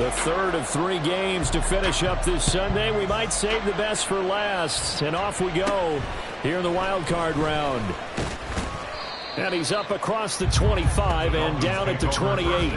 The third of 3 games to finish up this Sunday. We might save the best for last. And off we go here in the wild card round. And he's up across the 25 and down at the 28.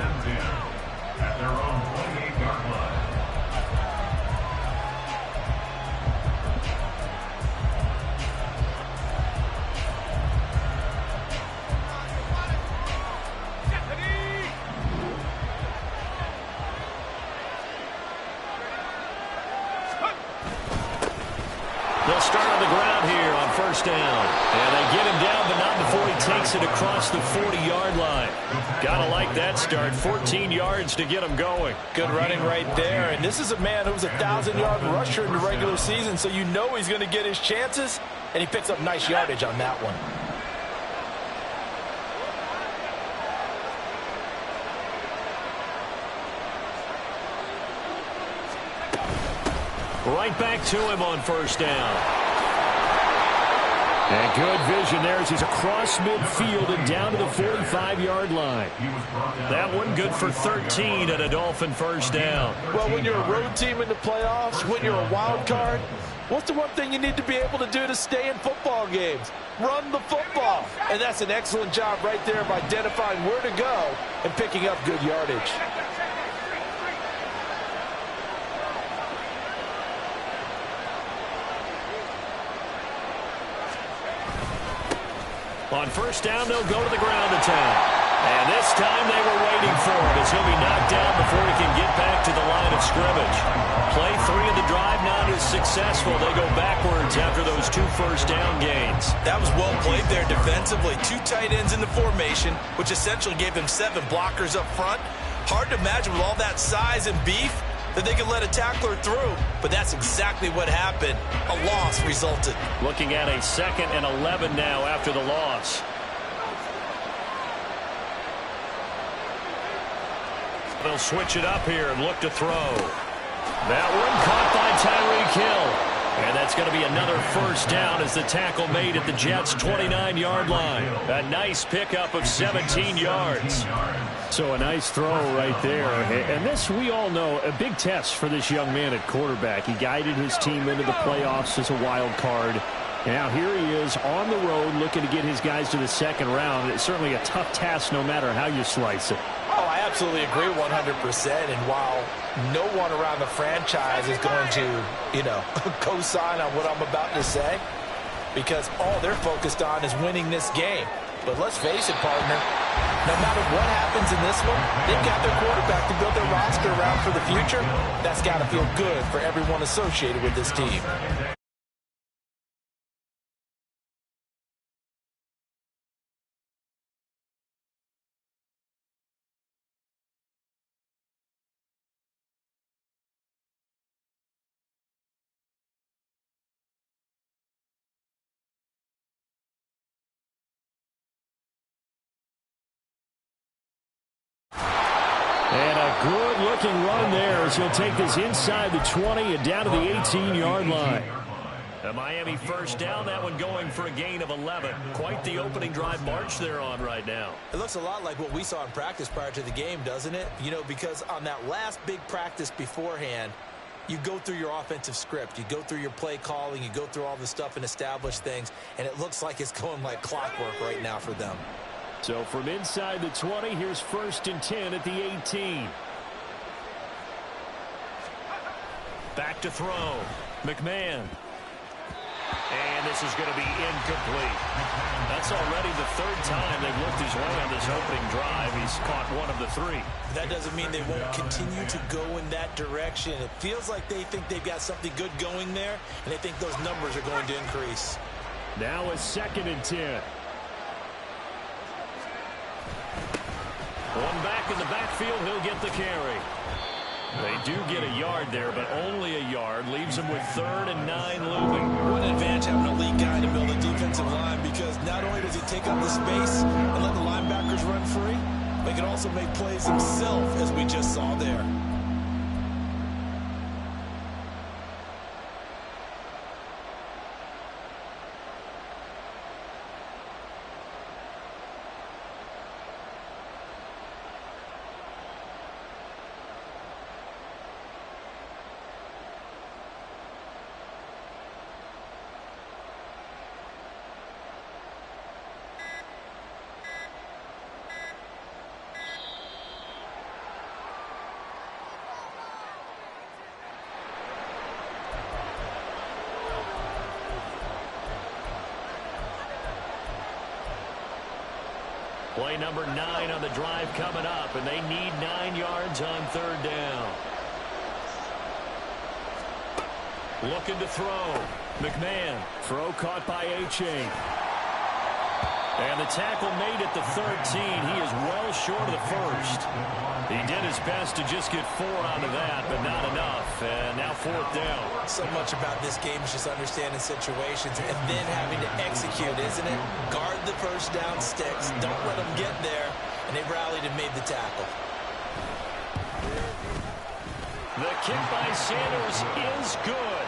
They'll start on the ground here on first down. And they get him down, but not before he takes it across the 40-yard line. Gotta like that start. 14 yards to get him going. Good running right there. And this is a man who was a 1,000-yard rusher in the regular season, so you know he's going to get his chances. And he picks up nice yardage on that one. Right back to him on first down. And good vision there as he's across midfield and down to the 45-yard line. That one good for 13 at a Dolphin first down. Well, when you're a road team in the playoffs, when you're a wild card, what's the one thing you need to be able to do to stay in football games? Run the football. And that's an excellent job right there of identifying where to go and picking up good yardage. On first down, they'll go to the ground attack. And this time they were waiting for him as he'll be knocked down before he can get back to the line of scrimmage. Play 3 of the drive not as successful. They go backwards after those 2 first down gains. That was well played there defensively. 2 tight ends in the formation, which essentially gave them 7 blockers up front. Hard to imagine with all that size and beef that they could let a tackler through, but that's exactly what happened. A loss resulted. Looking at a 2nd and 11 now after the loss. They'll switch it up here and look to throw. That one caught by Tyreek Hill. And that's going to be another first down as the tackle made at the Jets' 29-yard line. A nice pickup of 17 yards. So a nice throw right there. And this, we all know, a big test for this young man at quarterback. He guided his team into the playoffs as a wild card. Now here he is on the road looking to get his guys to the 2nd round. It's certainly a tough task no matter how you slice it. Oh, I absolutely agree 100%. And while no one around the franchise is going to, co-sign on what I'm about to say, because all they're focused on is winning this game. But let's face it, partner, no matter what happens in this one, they've got their quarterback to build their roster around for the future. That's got to feel good for everyone associated with this team. And a good-looking run there as he'll take this inside the 20 and down to the 18-yard line. A Miami first down, that one going for a gain of 11. Quite the opening drive march they're on right now. It looks a lot like what we saw in practice prior to the game, doesn't it? Because on that last big practice beforehand, you go through your offensive script. You go through your play calling. You go through all the stuff and establish things. And it looks like it's going like clockwork right now for them. So from inside the 20, here's 1st and 10 at the 18. Back to throw. McMahon. And this is going to be incomplete. That's already the 3rd time they've looked his way on this opening drive. He's caught 1 of the 3. That doesn't mean they won't continue to go in that direction. It feels like they think they've got something good going there, and they think those numbers are going to increase. Now a 2nd and 10. One back in the backfield, he'll get the carry. They do get a yard there, but only a yard. Leaves them with 3rd and 9 looming. What an advantage having a elite guy to build a defensive line, because not only does he take up the space and let the linebackers run free, but he can also make plays himself, as we just saw there. Play number 9 on the drive coming up, and they need 9 yards on third down. Looking to throw. McMahon. Throw caught by H.A. And the tackle made at the 13. He is well short of the first. He did his best to just get 4 out of that, but not enough. And now fourth down. So much about this game is just understanding situations and then having to execute, isn't it? Guard the first down sticks. Don't let them get there. And they rallied and made the tackle. The kick by Sanders is good.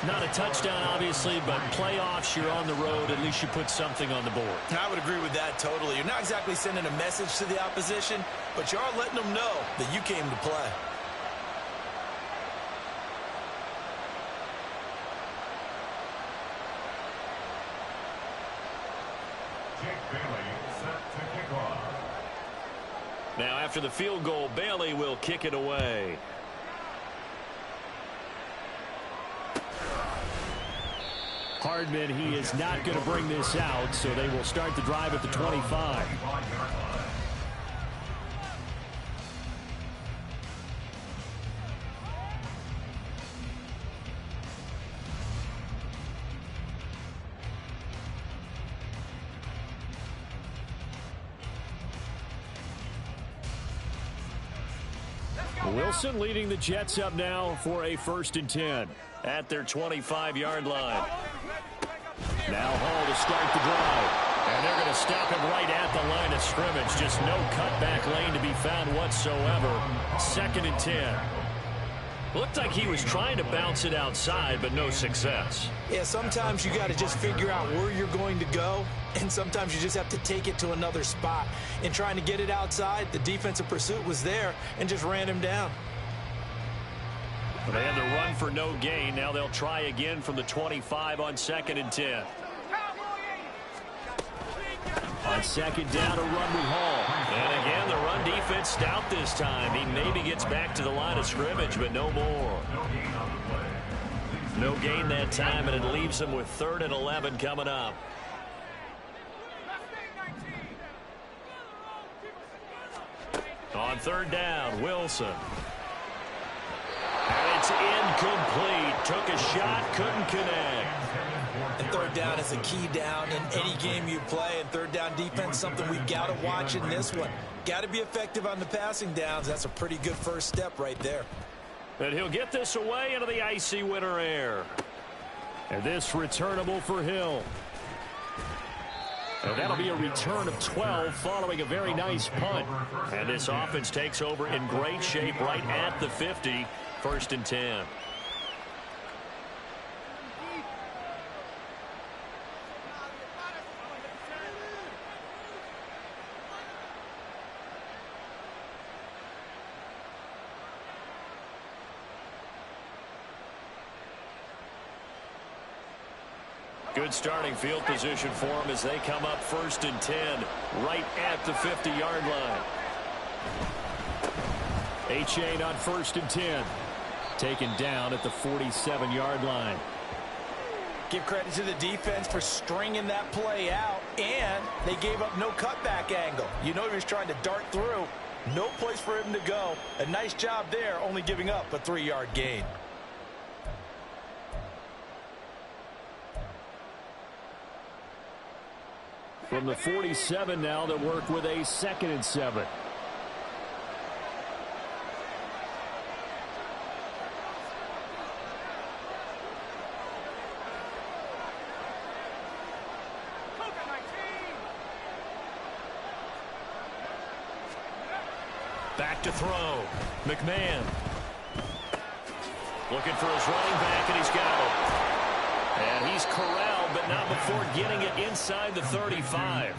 Not a touchdown, obviously, but playoffs, you're on the road. At least you put something on the board. I would agree with that totally. You're not exactly sending a message to the opposition, but you are letting them know that you came to play. Now, after the field goal, Bailey will kick it away. Hardman, he is not going to bring this out, so they will start the drive at the 25. Wilson leading the Jets up now for a 1st and 10 at their 25-yard line. Now Hall to start the drive. And they're going to stop him right at the line of scrimmage. Just no cutback lane to be found whatsoever. 2nd and 10. Looked like he was trying to bounce it outside, but no success. Yeah, sometimes you got to just figure out where you're going to go, and sometimes you just have to take it to another spot. In trying to get it outside, the defensive pursuit was there and just ran him down. They had the run for no gain. Now they'll try again from the 25 on 2nd and 10. On 2nd down, a run with Hall. And again, the run defense stout this time. He maybe gets back to the line of scrimmage, but no more. No gain that time, and it leaves him with 3rd and 11 coming up. On 3rd down, Wilson. And it's incomplete. Took a shot, couldn't connect. And 3rd down is a key down in any game you play. And 3rd down defense, something we've got to watch in this one. Got to be effective on the passing downs. That's a pretty good first step right there. And he'll get this away into the icy winter air. And this returnable for Hill. And that'll be a return of 12 following a very nice punt. And this offense takes over in great shape right at the 50. 1st and 10. Good starting field position for them as they come up 1st and 10 right at the 50-yard line. H.A. on 1st and 10. Taken down at the 47-yard line. Give credit to the defense for stringing that play out, and they gave up no cutback angle. You know he was trying to dart through. No place for him to go. A nice job there, only giving up a 3-yard gain. From the 47 now, they'll work with a 2nd and 7. Back to throw. McMahon. Looking for his running back, and he's got it. And he's corralled, but not before getting it inside the 35.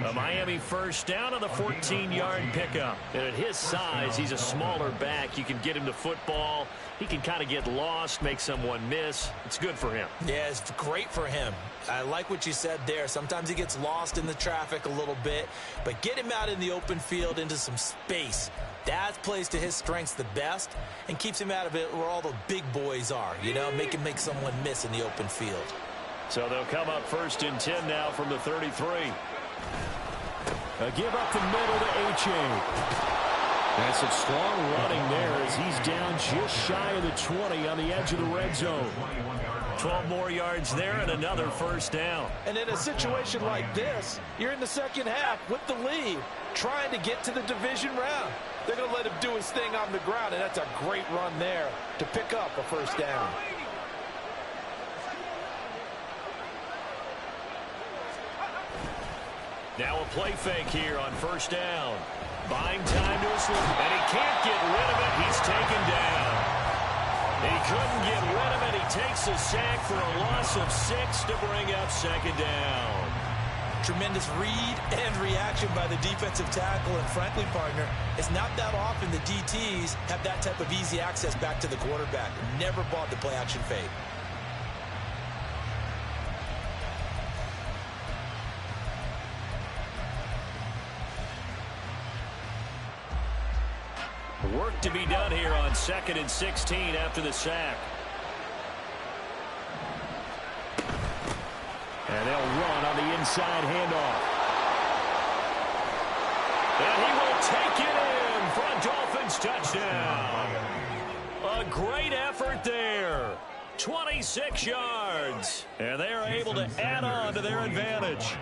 A Miami 1st down on the 14-yard pickup. And at his size, he's a smaller back. You can get him to football. He can kind of get lost, make someone miss. It's good for him. Yeah, it's great for him. I like what you said there. Sometimes he gets lost in the traffic a little bit, but get him out in the open field into some space. That plays to his strengths the best and keeps him out of it where all the big boys are, you know, make someone miss in the open field. So they'll come up 1st and 10 now from the 33. A give up the middle to H.A. And some strong running there as he's down just shy of the 20 on the edge of the red zone. 12 more yards there and another first down. And in a situation like this, you're in the second half with the lead, trying to get to the division round. They're going to let him do his thing on the ground, and that's a great run there to pick up a first down. Now a play fake here on first down. Buying time to his left, and he can't get rid of it. He's taken down. He couldn't get rid of it. He takes a sack for a loss of 6 to bring up second down. Tremendous read and reaction by the defensive tackle, and frankly, partner, it's not that often the DTs have that type of easy access back to the quarterback. Never bought the play action fake. Work to be done here on 2nd and 16 after the sack. And they'll run on the inside handoff. And he will take it in for a Dolphins touchdown. A great effort there. 26 yards. And they are able to add on to their advantage.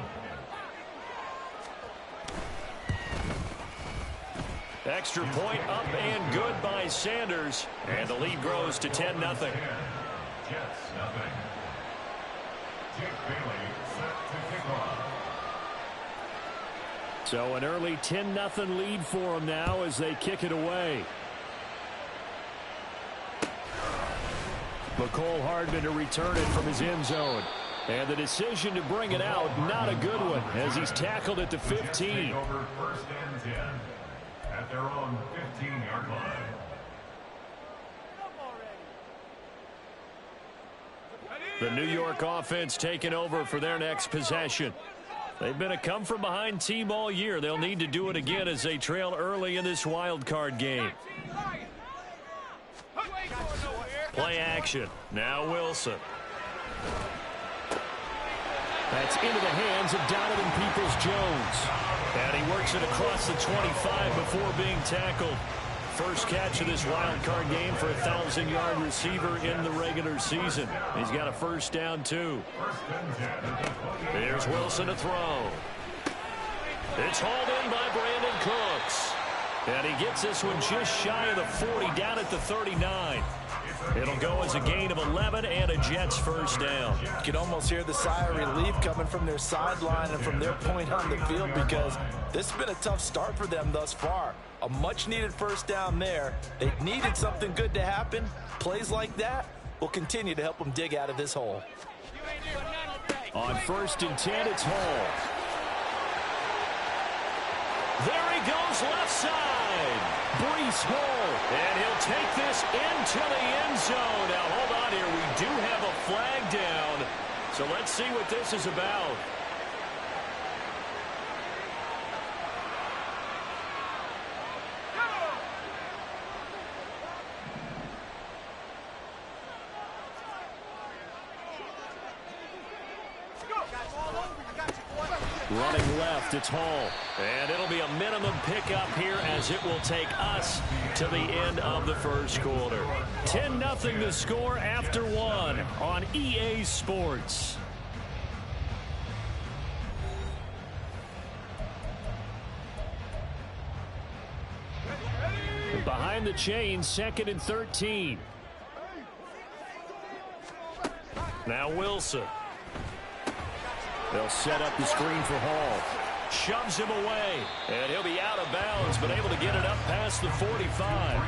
Extra point up and good by Sanders. And the lead grows to 10-0. So an early 10-0 lead for them now as they kick it away. McCole Hardman to return it from his end zone. And the decision to bring it out, not a good one, as he's tackled at the 15. Over first and 10 at their own 15-yard line. The New York offense taking over for their next possession. They've been a come-from-behind team all year. They'll need to do it again as they trail early in this wild card game. Play action. Now Wilson. That's into the hands of Donovan Peoples-Jones. And he works it across the 25 before being tackled. First catch of this wild card game for a 1,000-yard receiver in the regular season. He's got a first down, too. Here's Wilson to throw. It's hauled in by Brandon Cooks. And he gets this one just shy of the 40, down at the 39. It'll go as a gain of 11 and a Jets first down. You can almost hear the sigh of relief coming from their sideline and from their point on the field, because this has been a tough start for them thus far. A much-needed first down there. They needed something good to happen. Plays like that will continue to help them dig out of this hole. On 1st and 10, it's Hall. There he goes left side. Breece Hall. And he'll take this into the end zone. Now, hold on here. We do have a flag down. So let's see what this is about. Running left, it's Hall. And it'll be a minimum pickup here as it will take us to the end of the first quarter. 10-0 to score after one on EA Sports. Behind the chains, 2nd and 13. Now Wilson. They'll set up the screen for Hall. Shoves him away. And he'll be out of bounds, but able to get it up past the 45.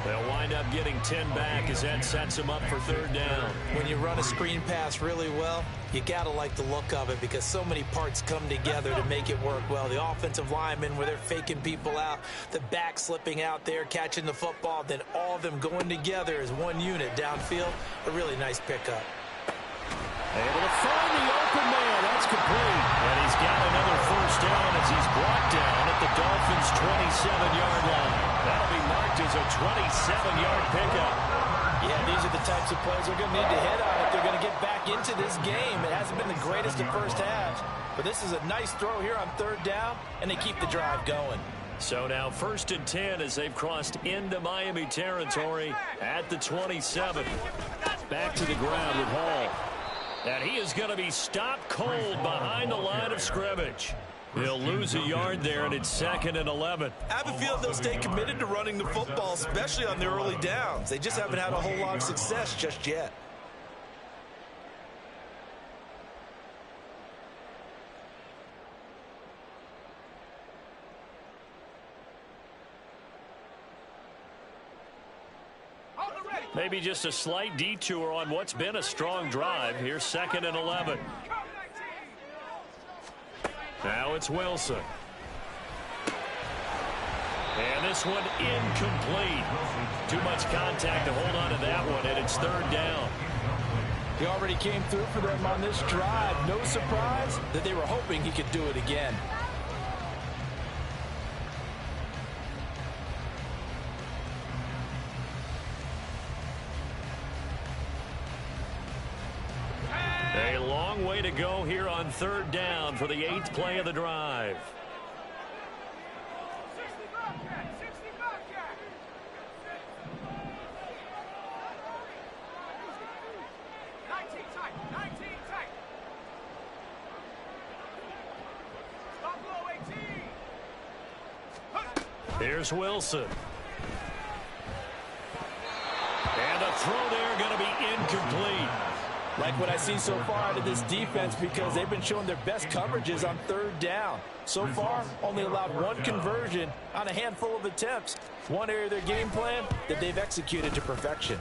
They'll wind up getting 10 back as that sets him up for 3rd down. When you run a screen pass really well, you got to like the look of it, because so many parts come together to make it work well. The offensive linemen, where they're faking people out, the back slipping out there, catching the football, then all of them going together as one unit downfield. A really nice pickup. Able to find the open man. That's complete. And he's got another first down as he's brought down at the Dolphins' 27-yard line. That'll be marked as a 27-yard pickup. Yeah, these are the types of plays they're going to need to hit on if they're going to get back into this game. It hasn't been the greatest of first halves. But this is a nice throw here on third down, and they keep the drive going. So now 1st and 10 as they've crossed into Miami territory at the 27. Back to the ground with Hall. And he is going to be stopped cold behind the line of scrimmage. He'll lose a yard there, and it's 2nd and 11. I have a feeling they'll stay committed to running the football, especially on the early downs. They just haven't had a whole lot of success just yet. Maybe just a slight detour on what's been a strong drive. Here's 2nd and 11. Now it's Wilson. And this one incomplete. Too much contact to hold on to that one, and it's 3rd down. He already came through for them on this drive. No surprise that they were hoping he could do it again. A long way to go here on 3rd down for the 8th play of the drive. Here's Wilson. And a throw there going to be incomplete. Like what I see so far out of this defense, because they've been showing their best coverages on 3rd down. So far, only allowed one conversion on a handful of attempts. One area of their game plan that they've executed to perfection.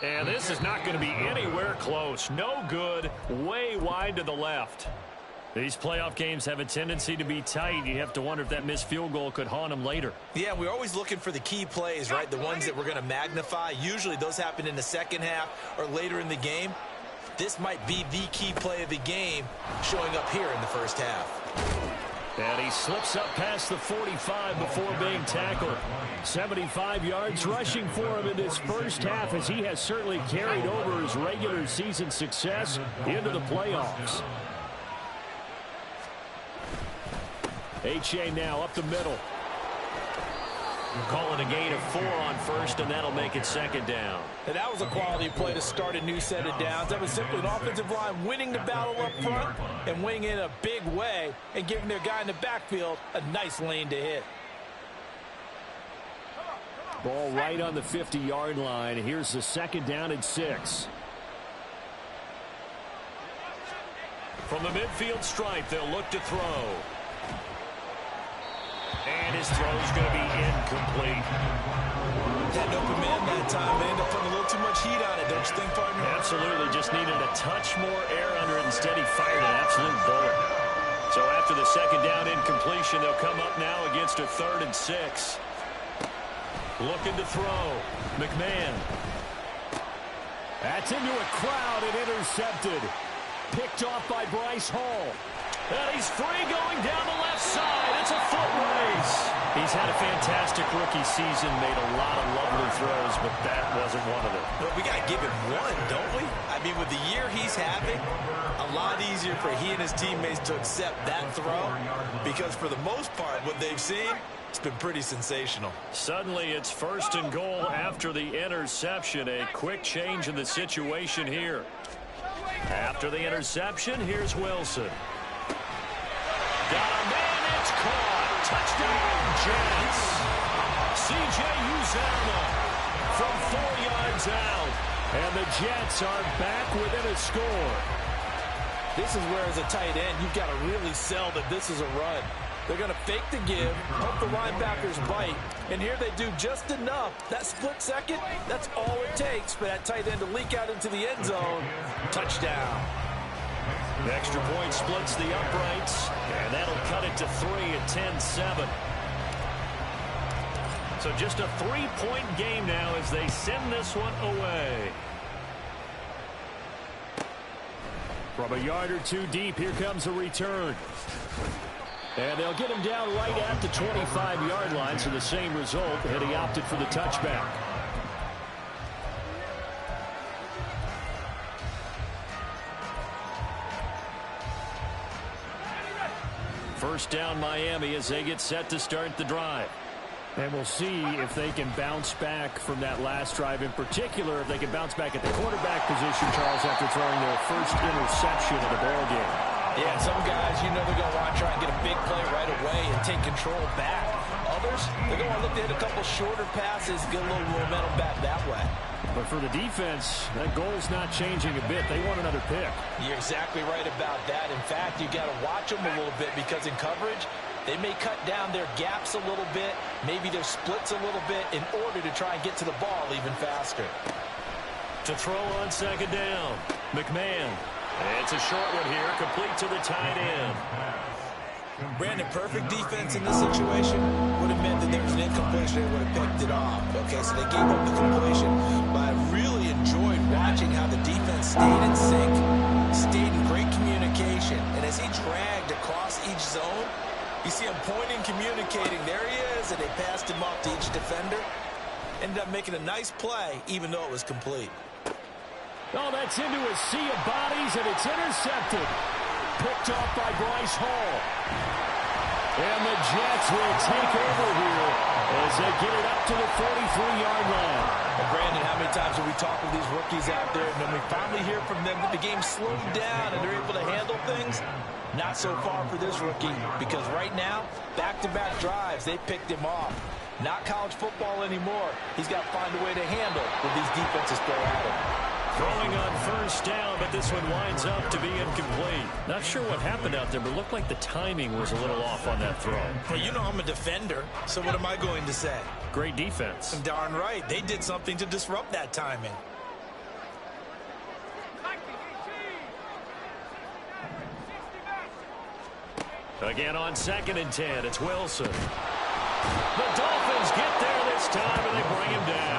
And this is not going to be anywhere close. No good. Way wide to the left. These playoff games have a tendency to be tight. You have to wonder if that missed field goal could haunt them later. Yeah, we're always looking for the key plays, right? The ones that we're going to magnify. Usually those happen in the second half or later in the game. This might be the key play of the game showing up here in the first half. And he slips up past the 45 before being tackled. 75 yards rushing for him in this first half, as he has certainly carried over his regular season success into the playoffs. H.A. now up the middle. Calling a gain of 4 on 1st, and that'll make it 2nd down. And that was a quality play to start a new set of downs. That was simply an offensive line winning the battle up front and winning in a big way and giving their guy in the backfield a nice lane to hit. Ball right on the 50-yard line. Here's the 2nd down and 6. From the midfield stripe, they'll look to throw. And his throw's going to be incomplete. Had no command that time. They ended up putting a little too much heat on it, don't you think, partner? Absolutely. Just needed a touch more air under it. Instead, he fired an absolute bullet. So after the 2nd down incompletion, they'll come up now against a 3rd and 6. Looking to throw. McMahon. That's into a crowd and intercepted. Picked off by Bryce Hall. And he's free going down the left side. It's a foot race. He's had a fantastic rookie season, made a lot of lovely throws, but that wasn't one of them. But we got to give him one, don't we? I mean, with the year he's having, a lot easier for he and his teammates to accept that throw, because for the most part, what they've seen, it's been pretty sensational. Suddenly, it's 1st and goal after the interception. A quick change in the situation here. After the interception, here's Wilson. Got a man, it's caught. Touchdown, Jets. C.J. Uzomah from 4 yards out. And the Jets are back within a score. This is where, as a tight end, you've got to really sell that this is a run. They're going to fake the give, hope the linebackers bite, and here they do just enough. That split second, that's all it takes for that tight end to leak out into the end zone. Touchdown. The extra point splits the uprights, and that'll cut it to 3 at 10-7. So just a 3-point game now as they send this one away. From a yard or two deep, here comes a return. And they'll get him down right at the 25-yard line, so the same result, and he opted for the touchback. First down Miami as they get set to start the drive. And we'll see if they can bounce back from that last drive. In particular, if they can bounce back at the quarterback position, Charles, after throwing their first interception of the ballgame. Yeah, some guys, you know they're going to want to try and get a big play right away and take control back. Others, they're going to look to hit a couple shorter passes, get a little momentum back that way. But for the defense, that goal's not changing a bit. They want another pick. You're exactly right about that. In fact, you got to watch them a little bit because in coverage, they may cut down their gaps a little bit, maybe their splits a little bit in order to try and get to the ball even faster. To throw on second down, McMahon. It's a short one here, complete to the tight end. Brandon, perfect defense in this situation would have meant that there was an incompletion. They would have picked it off. Okay, so they gave up the completion. But I really enjoyed watching how the defense stayed in sync, stayed in great communication. And as he dragged across each zone, you see him pointing, communicating. There he is, and they passed him off to each defender. Ended up making a nice play, even though it was complete. Oh, that's into a sea of bodies, and it's intercepted. Picked off by Bryce Hall. And the Jets will take over here as they get it up to the 43-yard line. Well, Brandon, how many times have we talked with these rookies out there, and then we finally hear from them that the game slowed down and they're able to handle things? Not so far for this rookie, because right now, back-to-back drives, they picked him off. Not college football anymore. He's got to find a way to handle what these defenses throw at him. Throwing on first down, but this one winds up to be incomplete. Not sure what happened out there, but it looked like the timing was a little off on that throw. Well, you know I'm a defender, so what am I going to say? Great defense. Darn right. They did something to disrupt that timing. Again on 2nd and 10, it's Wilson. The Dolphins get there this time, and they bring him down.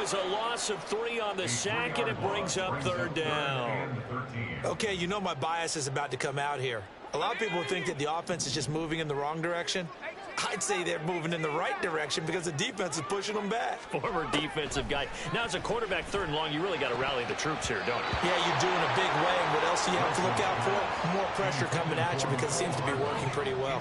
Is a loss of 3 on the sack, and it brings up 3rd down. Okay, you know my bias is about to come out here. A lot of people think that the offense is just moving in the wrong direction. I'd say they're moving in the right direction because the defense is pushing them back. Former defensive guy. Now, as a quarterback, 3rd and long, you really got to rally the troops here, don't you? Yeah, you're doing a big way. And what else do you have to look out for? More pressure coming at you because it seems to be working pretty well.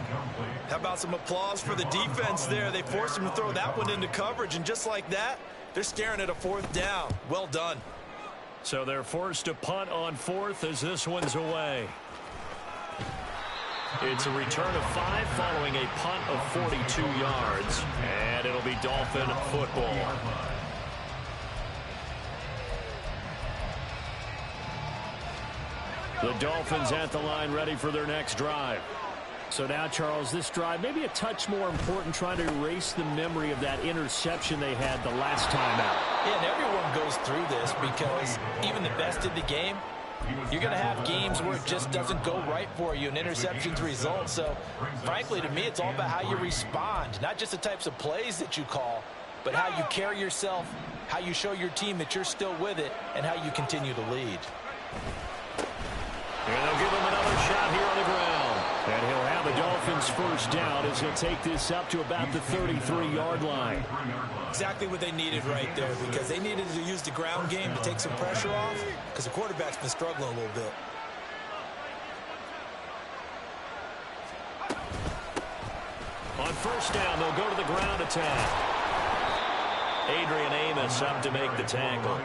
How about some applause for the defense there? They forced him to throw that one into coverage, and just like that, they're staring at a 4th down. Well done. So they're forced to punt on 4th as this one's away. It's a return of 5 following a punt of 42 yards. And it'll be Dolphin football. The Dolphins at the line ready for their next drive. So now, Charles, this drive maybe a touch more important, trying to erase the memory of that interception they had the last time out. Yeah, and everyone goes through this because even the best in the game, you're going to have games where it just doesn't go right for you, and interceptions result. So, frankly, to me, it's all about how you respond, not just the types of plays that you call, but how you carry yourself, how you show your team that you're still with it, and how you continue to lead. And they'll give him another shot here on the ground. And he'll have the Dolphins first down as he'll take this up to about the 33-yard line. Exactly what they needed right there, because they needed to use the ground game to take some pressure off, because the quarterback's been struggling a little bit. On first down, they'll go to the ground attack. Adrian Amos up to make the tackle.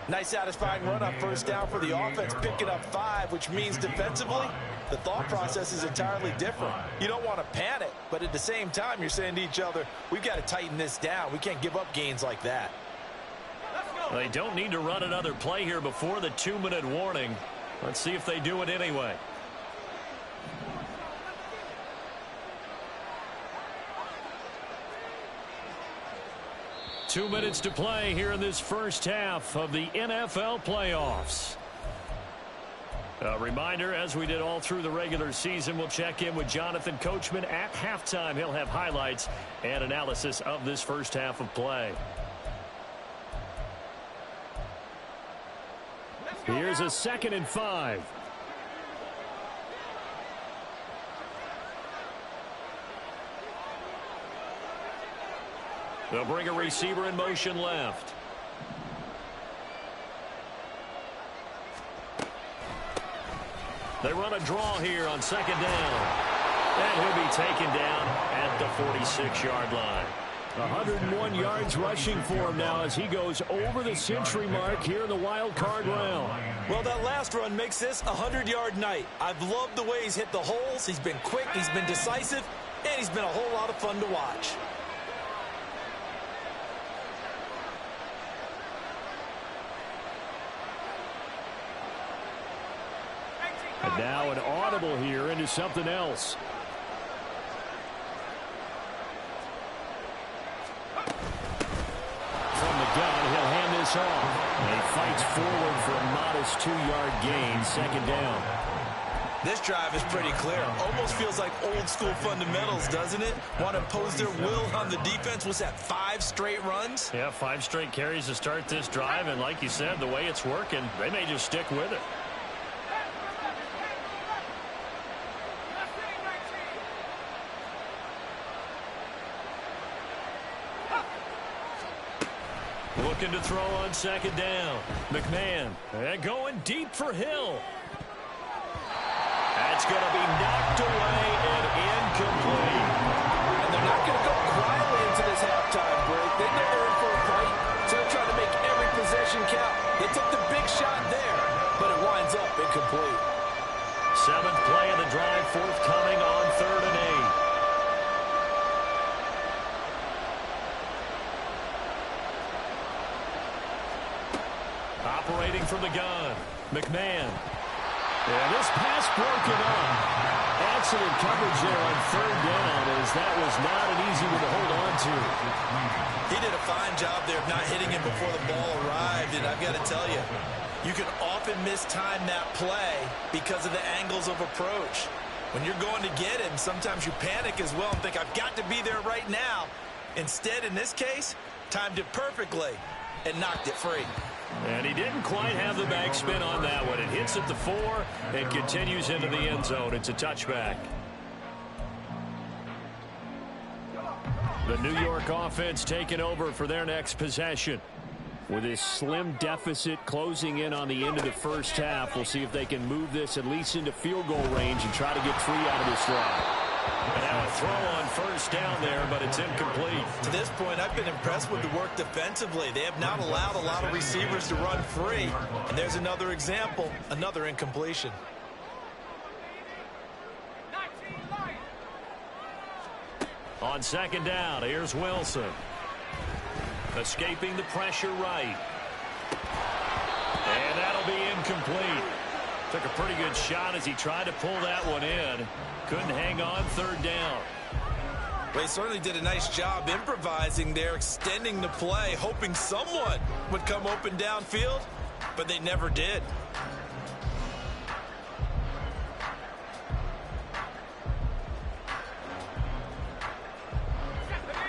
Nice satisfying run on first down for the offense, picking up 5, which means defensively, the thought process is entirely different. You don't want to panic, but at the same time, you're saying to each other, we've got to tighten this down. We can't give up gains like that. They don't need to run another play here before the 2-minute warning. Let's see if they do it anyway. Two minutes to play here in this first half of the NFL playoffs. A reminder, as we did all through the regular season, we'll check in with Jonathan Coachman at halftime. He'll have highlights and analysis of this first half of play. Here's a 2nd and 5. They'll bring a receiver in motion left. They run a draw here on 2nd down. And he'll be taken down at the 46-yard line. 101 yards rushing for him now as he goes over the century mark here in the wild card round. Well, that last run makes this a 100-yard night. I've loved the way he's hit the holes. He's been quick, he's been decisive, and he's been a whole lot of fun to watch. And now an audible here into something else. From the gun, he'll hand this off. And he fights forward for a modest 2-yard gain, 2nd down. This drive is pretty clear. Almost feels like old school fundamentals, doesn't it? Want to impose their will on the defense. Was that 5 straight runs? Yeah, 5 straight carries to start this drive. And like you said, the way it's working, they may just stick with it. Looking to throw on 2nd down. McMahon going deep for Hill. That's going to be knocked away and incomplete. And they're not going to go quietly into this halftime break. They know they're in for a fight, so they're trying to make every possession count. They took the big shot there, but it winds up incomplete. 7th play of the drive forthcoming on 3rd and 8. Operating from the gun, McMahon. And this pass broken up. Excellent coverage there on 3rd down, as that was not an easy one to hold on to. He did a fine job there of not hitting him before the ball arrived, and I've got to tell you, you can often mistime that play because of the angles of approach. When you're going to get him, sometimes you panic as well and think, I've got to be there right now. Instead, in this case, timed it perfectly and knocked it free. And he didn't quite have the backspin on that one. It hits at the 4 and continues into the end zone. It's a touchback. The New York offense taking over for their next possession. With this slim deficit closing in on the end of the first half, we'll see if they can move this at least into field goal range and try to get 3 out of this drive. And now a throw on first down there, but it's incomplete. To this point, I've been impressed with the work defensively. They have not allowed a lot of receivers to run free. And there's another example, another incompletion. On second down, here's Wilson. Escaping the pressure right. And that'll be incomplete. Took a pretty good shot as he tried to pull that one in. Couldn't hang on third down. Well, he certainly did a nice job improvising there, extending the play, hoping someone would come open downfield, but they never did.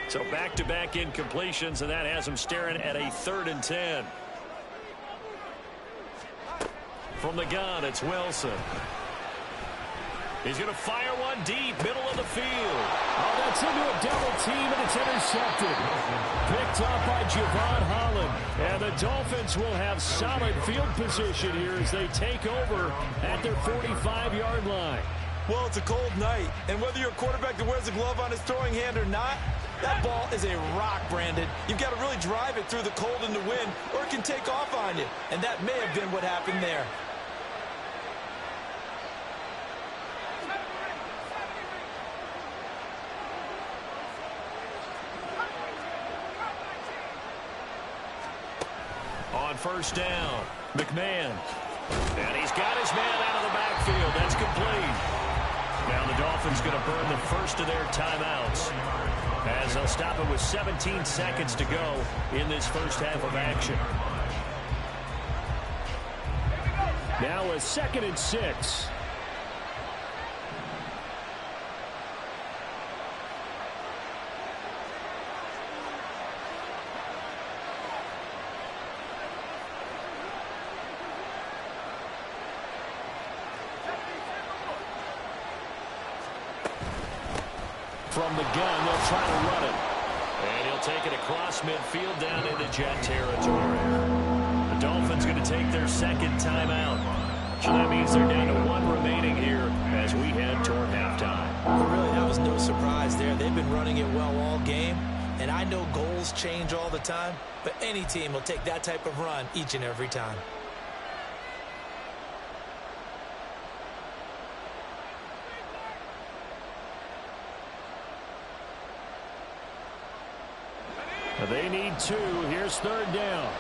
So back-to-back incompletions, and that has him staring at a 3rd and 10. From the gun, it's Wilson. He's going to fire one deep, middle of the field. Oh, that's into a double team, and it's intercepted. Picked up by Javon Holland. And the Dolphins will have solid field position here as they take over at their 45-yard line. Well, it's a cold night, and whether you're a quarterback that wears a glove on his throwing hand or not, that ball is a rock, Brandon. You've got to really drive it through the cold and the wind, or it can take off on you. And that may have been what happened there. On first down, McMahon. And he's got his man out of the backfield. That's complete. Now the Dolphins going to burn the first of their timeouts, as they'll stop it with 17 seconds to go in this first half of action. Now a 2nd and 6. From the gun, they'll try to run it. And he'll take it across midfield down into Jet territory. The Dolphins going to take their 2nd timeout. So that means they're down to 1 remaining here as we head toward halftime. Well, really, that was no surprise there. They've been running it well all game. And I know goals change all the time, but any team will take that type of run each and every time. They need 2. Here's 3rd down.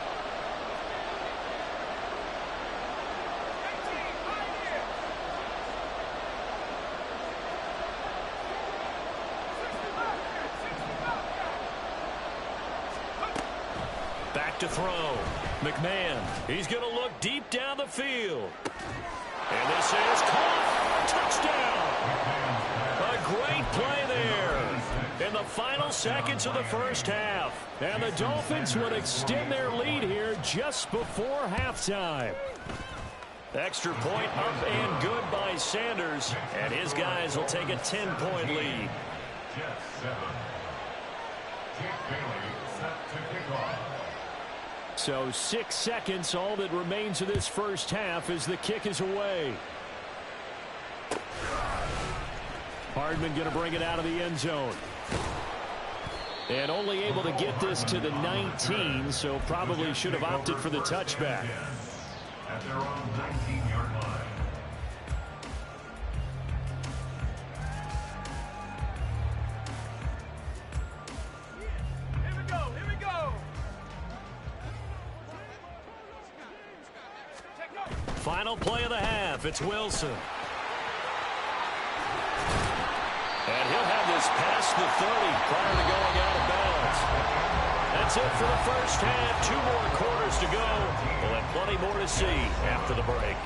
Back to throw. McMahon. He's going to look deep down the field. And this is caught. Touchdown. A great play there in the final seconds of the first half. And the Dolphins would extend their lead here just before halftime. Extra point up and good by Sanders. And his guys will take a 10-point lead. Jets 7. Jake Bailey set to kick off. So 6 seconds, all that remains of this first half as the kick is away. Hardman going to bring it out of the end zone. And only able to get this to the 19, so probably should have opted for the touchback. At their own 19-yard line. Here we go. Final play of the half. It's Wilson. And he'll have this past the 30 prior to going out of bounds. That's it for the first half. 2 more quarters to go. We'll have plenty more to see after the break.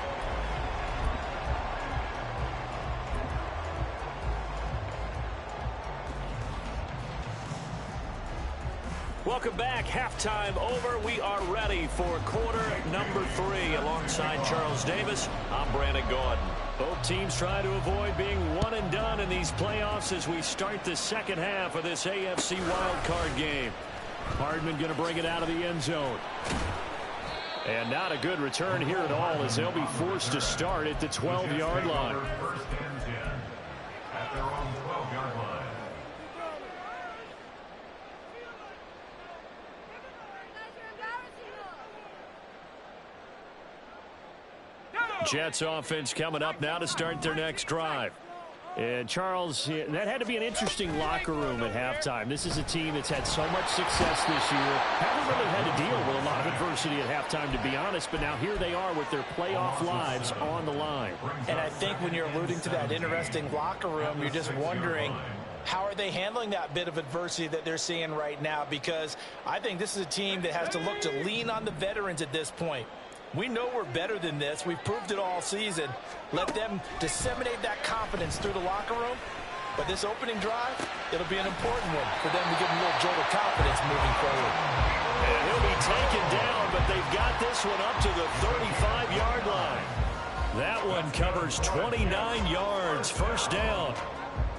Welcome back. Halftime over. We are ready for quarter number 3. Alongside Charles Davis, I'm Brandon Gordon. Both teams try to avoid being one and done in these playoffs as we start the second half of this AFC wildcard game. Hardman going to bring it out of the end zone. And not a good return here at all as they'll be forced to start at the 12-yard line. First and 10 at their own 12-yard line. Jets offense coming up now to start their next drive. And Charles, that had to be an interesting locker room at halftime. This is a team that's had so much success this year. Haven't really had to deal with a lot of adversity at halftime, to be honest. But now here they are with their playoff lives on the line. And I think when you're alluding to that interesting locker room, you're just wondering, how are they handling that bit of adversity that they're seeing right now? Because I think this is a team that has to look to lean on the veterans at this point. We know we're better than this. We've proved it all season. Let them disseminate that confidence through the locker room. But this opening drive, it'll be an important one for them to give them a little jolt of confidence moving forward. And he'll be taken down, but they've got this one up to the 35-yard line. That one covers 29 yards, first down.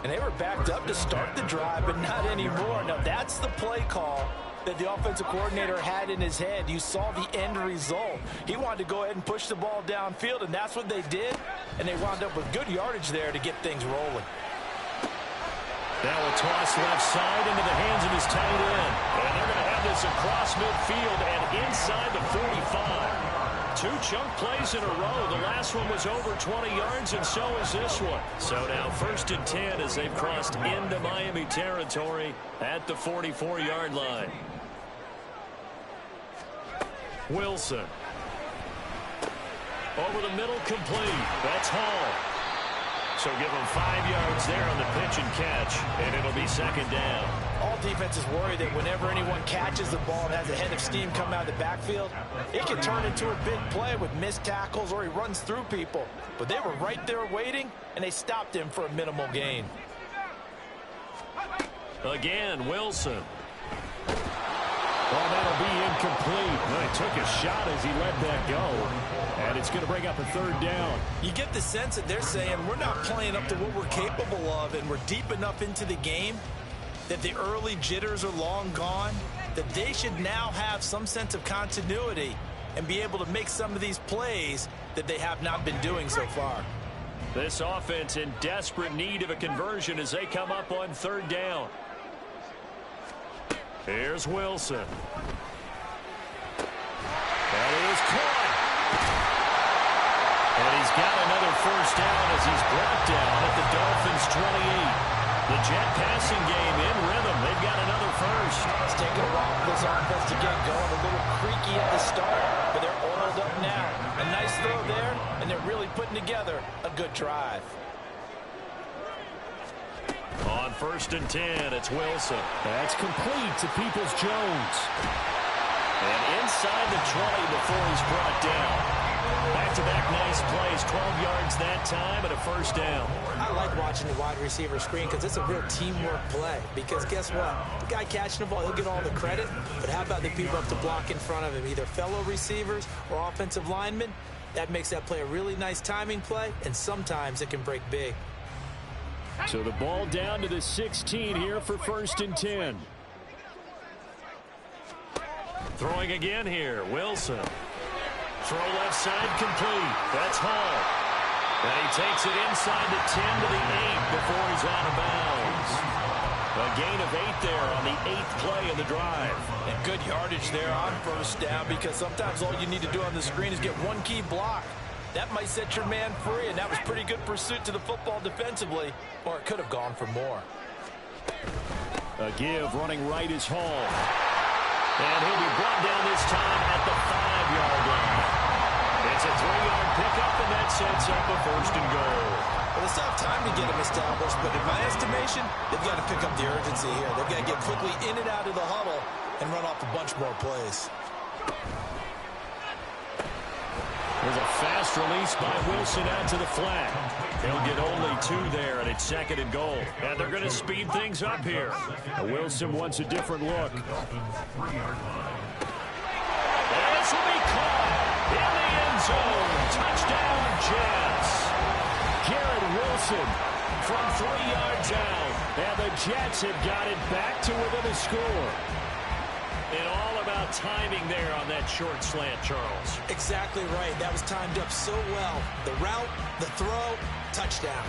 And they were backed up to start the drive, but not anymore. Now, that's the play call that the offensive coordinator had in his head. You saw the end result. He wanted to go ahead and push the ball downfield, and that's what they did. And they wound up with good yardage there to get things rolling. Now a toss left side into the hands of his tight end. And they're going to have this across midfield and inside the 45. 2 chunk plays in a row. The last one was over 20 yards, and so is this one. So now first and 10 as they've crossed into Miami territory at the 44-yard line. Wilson. Over the middle, complete. That's Hall. So give him 5 yards there on the pitch and catch, and it'll be second down. All defenses worry that whenever anyone catches the ball and has a head of steam come out of the backfield, it can turn into a big play with missed tackles or he runs through people. But they were right there waiting, and they stopped him for a minimal gain. Again, Wilson. Well, that'll be incomplete. Well, he took a shot as he let that go. And it's going to bring up a third down. You get the sense that they're saying we're not playing up to what we're capable of, and we're deep enough into the game that the early jitters are long gone, that they should now have some sense of continuity and be able to make some of these plays that they have not been doing so far. This offense in desperate need of a conversion as they come up on third down. Here's Wilson. That is caught. And he's got another first down as he's brought down at the Dolphins' 28. The Jet passing game in rhythm. They've got another first. It's taken a while for this offense to get going. A little creaky at the start, but they're oiled up now. A nice throw there, and they're really putting together a good drive. On first and 10, it's Wilson. That's complete to Peoples-Jones. And inside the 20 before he's brought down. Back-to-back nice plays, 12 yards that time and a first down. I like watching the wide receiver screen because it's a real teamwork play. Because guess what? The guy catching the ball, he'll get all the credit. But how about the people up to block in front of him, either fellow receivers or offensive linemen? That makes that play a really nice timing play, and sometimes it can break big. So the ball down to the 16 here for first and 10. Throwing again here, Wilson. Throw left side complete. That's Hall. And he takes it inside the 10 to the 8 before he's out of bounds. A gain of 8 there on the 8th play of the drive. And good yardage there on first down, because sometimes all you need to do on the screen is get one key block. That might set your man free, and that was pretty good pursuit to the football defensively, or it could have gone for more. A give running right is Hall. And he'll be brought down this time at the 5-yard line. It's a 3-yard pickup, and that sets up a first and goal. Well, it's not time to get him established, but in my estimation, they've got to pick up the urgency here. They've got to get quickly in and out of the huddle and run off a bunch more plays. They're There's a fast release by Wilson out to the flat. They'll get only 2 there, and it's 2nd and goal. And they're going to speed things up here. Now Wilson wants a different look. This will be caught in the end zone. Touchdown, Jets. Garrett Wilson from 3 yards out. And the Jets have got it back to within a score. And all about timing there on that short slant, Charles. Exactly right. That was timed up so well. The route, the throw, touchdown.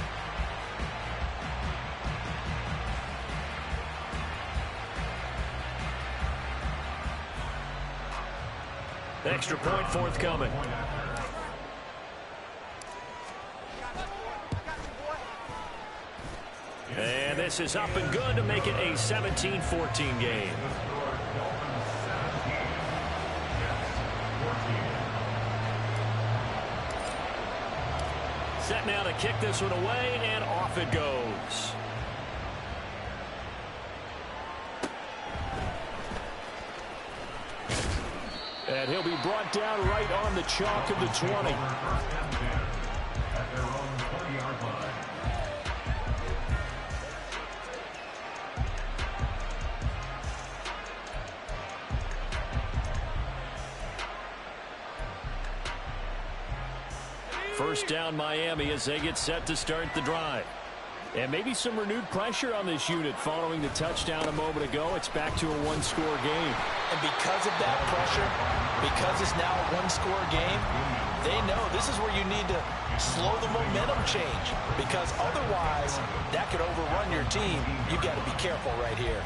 Extra point forthcoming. And this is up and good to make it a 17-14 game. Set now to kick this one away, and off it goes. And he'll be brought down right on the chalk of the 20. At their own 20-yard line. First down, Miami, as they get set to start the drive. And maybe some renewed pressure on this unit following the touchdown a moment ago. It's back to a 1-score game. And because of that pressure, because it's now a 1-score game, they know this is where you need to slow the momentum change, because otherwise that could overrun your team. You've got to be careful right here.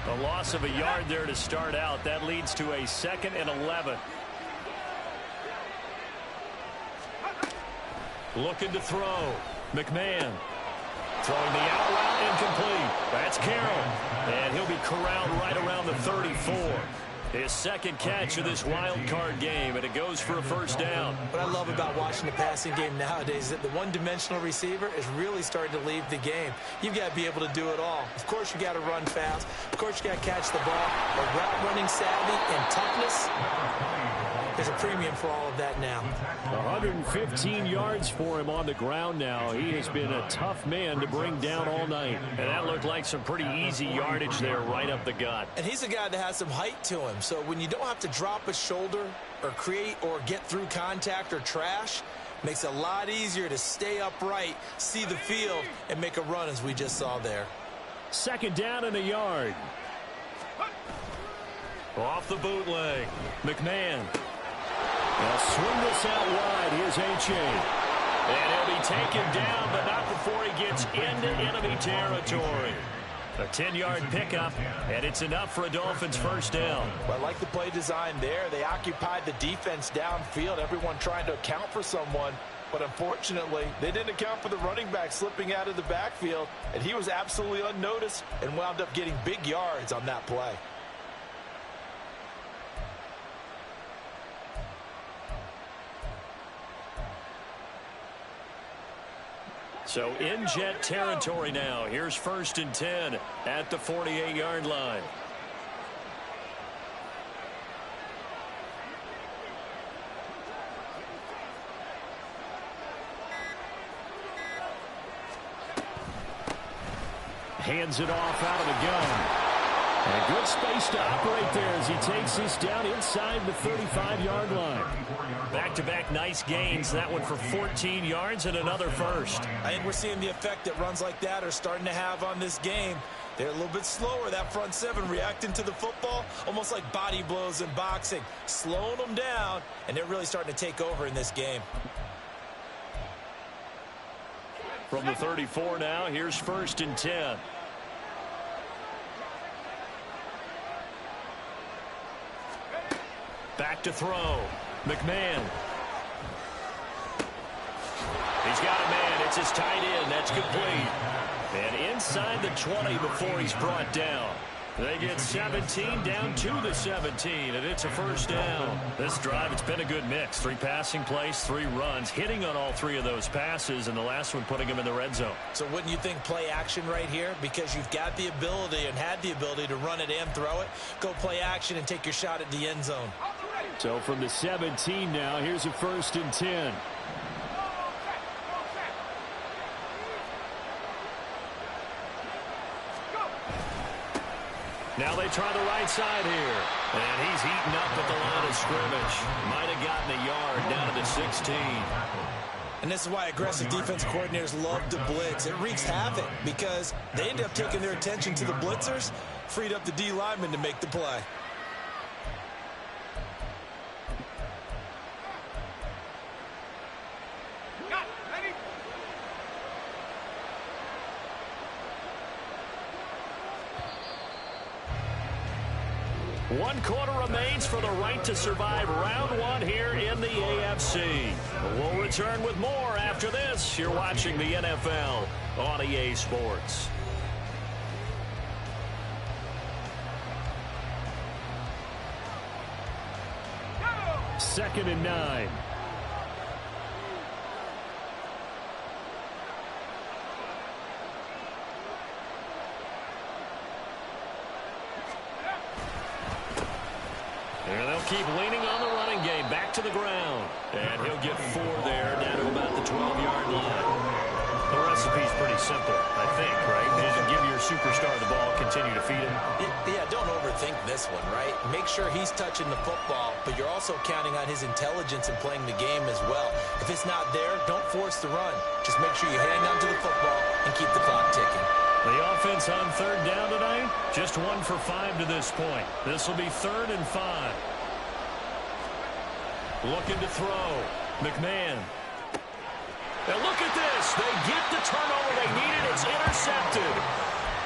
A loss of a yard there to start out. That leads to a 2nd and 11. Looking to throw. McMahon. Throwing the out route, incomplete. That's Carroll. And he'll be corralled right around the 34. His 2nd catch of this wild card game, and it goes for a first down. What I love about watching the passing game nowadays is that the one-dimensional receiver is really starting to leave the game. You've got to be able to do it all. Of course, you got to run fast. Of course, you got to catch the ball. But route running savvy and toughness, there's a premium for all of that now. 115 yards for him on the ground now. He has been a tough man to bring down all night. And that looked like some pretty easy yardage there right up the gut. And he's a guy that has some height to him. So when you don't have to drop a shoulder or create or get through contact or trash, makes it a lot easier to stay upright, see the field, and make a run as we just saw there. 2nd down and a yard. Off the bootleg. McMahon. They'll swing this out wide. Here's H.A. And he'll be taken down, but not before he gets into enemy territory. A 10-yard pickup, and it's enough for a Dolphins first down. But I like the play design there. They occupied the defense downfield, everyone trying to account for someone. But unfortunately, they didn't account for the running back slipping out of the backfield, and he was absolutely unnoticed and wound up getting big yards on that play. So in Jet territory now. Here's 1st and 10 at the 48-yard line. Hands it off out of the gun. And good space to operate there as he takes this down inside the 35-yard line. Back-to-back nice gains. That one for 14 yards and another first. I think we're seeing the effect that runs like that are starting to have on this game. They're a little bit slower, that front 7, reacting to the football, almost like body blows in boxing, slowing them down, and they're really starting to take over in this game. From the 34 now, here's 1st and 10. Back to throw. McMahon. He's got a man. It's his tight end. That's complete. And inside the 20 before he's brought down. They get 17 down to the 17, and it's a first down. This drive, it's been a good mix. 3 passing plays, 3 runs, hitting on all 3 of those passes, and the last one putting them in the red zone. So wouldn't you think play action right here? Because you've got the ability and had the ability to run it and throw it. Go play action and take your shot at the end zone. So from the 17 now, here's a 1st and 10. Now they try the right side here. And he's heating up at the line of scrimmage. Might have gotten a yard down to the 16. And this is why aggressive defense coordinators love to blitz. It wreaks havoc because they end up taking their attention to the blitzers, freed up the D lineman to make the play. One quarter remains for the right to survive round 1 here in the AFC. We'll return with more after this. You're watching the NFL on EA Sports. 2nd and 9. And they'll keep leaning on the running game. Back to the ground. And he'll get 4 there, down to about the 12-yard line. The recipe's pretty simple, I think, right? Just give your superstar the ball, continue to feed him. Yeah, don't overthink this one, right? Make sure he's touching the football, but you're also counting on his intelligence in playing the game as well. If it's not there, don't force the run. Just make sure you hang on to the football and keep the clock ticking. The offense on 3rd down tonight, just 1 for 5 to this point. This will be 3rd and 5. Looking to throw. McMahon. Now look at this. They get the turnover they needed. It's intercepted.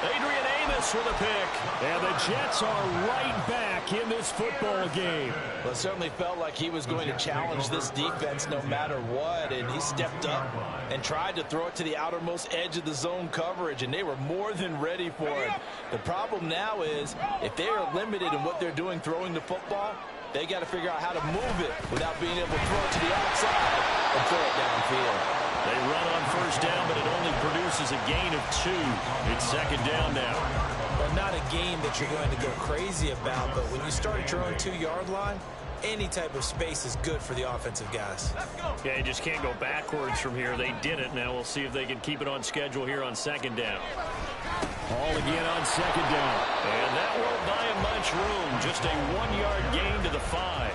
Adrian Amos with a pick. And the Jets are right back in this football game. Well, it certainly felt like he was going to challenge this defense no matter what, and he stepped up and tried to throw it to the outermost edge of the zone coverage, and they were more than ready for it. The problem now is if they are limited in what they're doing throwing the football, they got to figure out how to move it without being able to throw it to the outside and throw it downfield. They run on 1st down, but it only produces a gain of 2. It's 2nd down now. Well, not a game that you're going to go crazy about, but when you start at your own 2-yard line, any type of space is good for the offensive guys. Yeah, you just can't go backwards from here. They did it. Now we'll see if they can keep it on schedule here on 2nd down. Ball again on 2nd down. And that won't buy him much room. Just a 1-yard gain to the 5.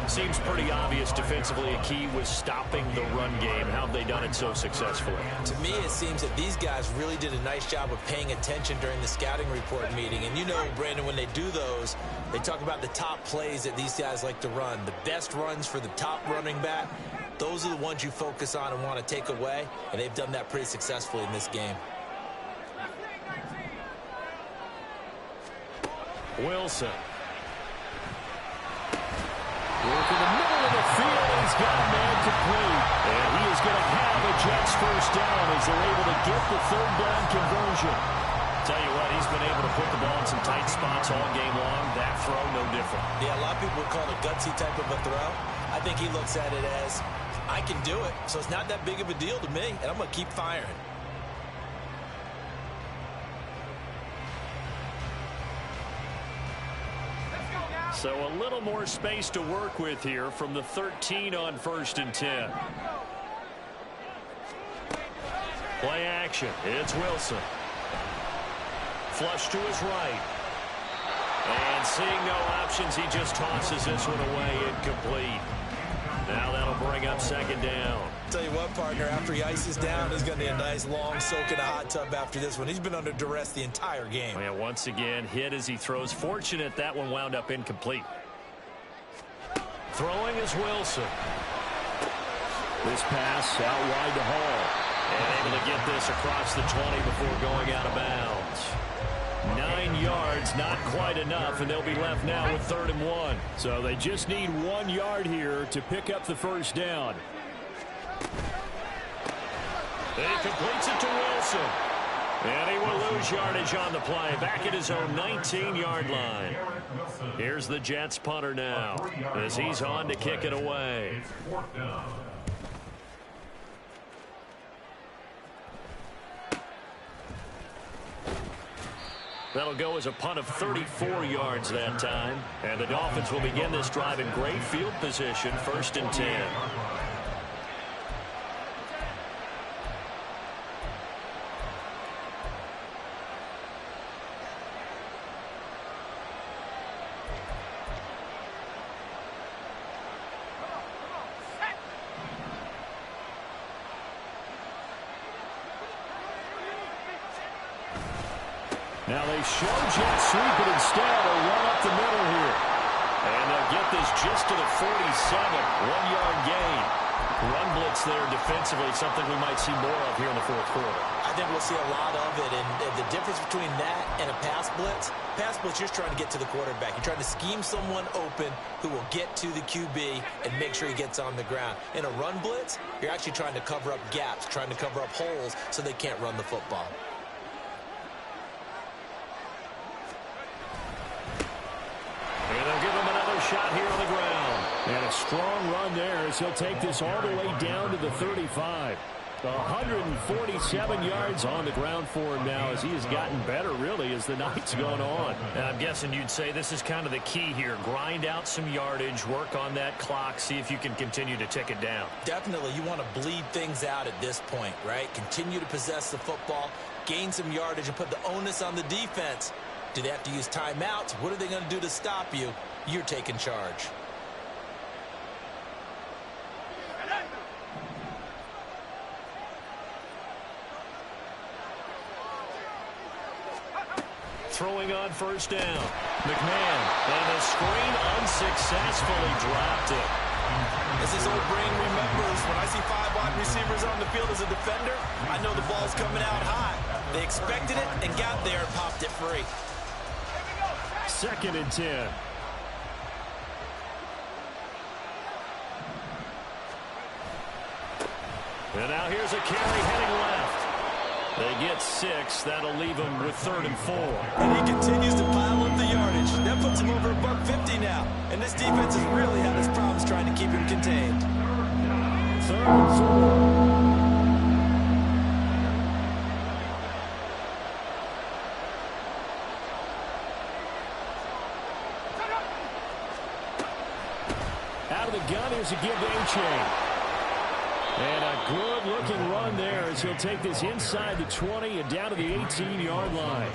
Seems pretty obvious defensively a key was stopping the run game. How have they done it so successfully? To me, it seems that these guys really did a nice job of paying attention during the scouting report meeting. And you know, Brandon, when they do those, they talk about the top plays that these guys like to run. The best runs for the top running back, those are the ones you focus on and want to take away. And they've done that pretty successfully in this game. Wilson. Work in the middle of the field. He's got a man complete. And he is going to have a Jets 1st down as they're able to get the 3rd down conversion. Tell you what, he's been able to put the ball in some tight spots all game long. That throw, no different. Yeah, a lot of people would call it a gutsy type of a throw. I think he looks at it as, I can do it, so it's not that big of a deal to me, and I'm going to keep firing. So a little more space to work with here from the 13 on 1st and 10. Play action. It's Wilson. Flush to his right. And seeing no options, he just tosses this one away, incomplete. Now that'll bring up 2nd down. Tell you what, partner, after he ices down, he's going to need a nice long soak in a hot tub after this one. He's been under duress the entire game. Yeah, once again, hit as he throws. Fortunate that one wound up incomplete. Throwing is Wilson. This pass out wide to Hall. And able to get this across the 20 before going out of bounds. 9 yards, not quite enough, and they'll be left now with 3rd and 1. So they just need 1 yard here to pick up the 1st down. He completes it to Wilson. And he will lose yardage on the play. Back at his own 19-yard line. Here's the Jets punter now as he's on to kick it away. That'll go as a punt of 34 yards that time. And the Dolphins will begin this drive in great field position, 1st and 10. Now they show jet sweep, but instead a run up the middle here. And they'll get this just to the 47, 1-yard gain. Run blitz there defensively, something we might see more of here in the 4th quarter. I think we'll see a lot of it, and the difference between that and a pass blitz, you're just trying to get to the quarterback. You're trying to scheme someone open who will get to the QB and make sure he gets on the ground. In a run blitz, you're actually trying to cover up gaps, trying to cover up holes so they can't run the football. And they'll give him another shot here on the ground. And a strong run there as he'll take this all the way down to the 35. 147 yards on the ground for him now as he has gotten better, really, as the night's gone on. And I'm guessing you'd say this is kind of the key here. Grind out some yardage, work on that clock, see if you can continue to tick it down. Definitely, you want to bleed things out at this point, right? Continue to possess the football, gain some yardage, and put the onus on the defense. Do they have to use timeouts? What are they going to do to stop you? You're taking charge. Throwing on 1st down. McMahon, and the screen unsuccessfully dropped it. As his old brain remembers, when I see 5 wide receivers on the field as a defender, I know the ball's coming out high. They expected it and got there and popped it free. 2nd and 10. And now here's a carry heading left. They get 6. That'll leave them with 3rd and 4. And he continues to pile up the yardage. That puts him over $150 now. And this defense has really had its problems trying to keep him contained. 3rd and 4. Out of the gun, here's a give to A-Chain. And a good-looking run there as he'll take this inside the 20 and down to the 18-yard line.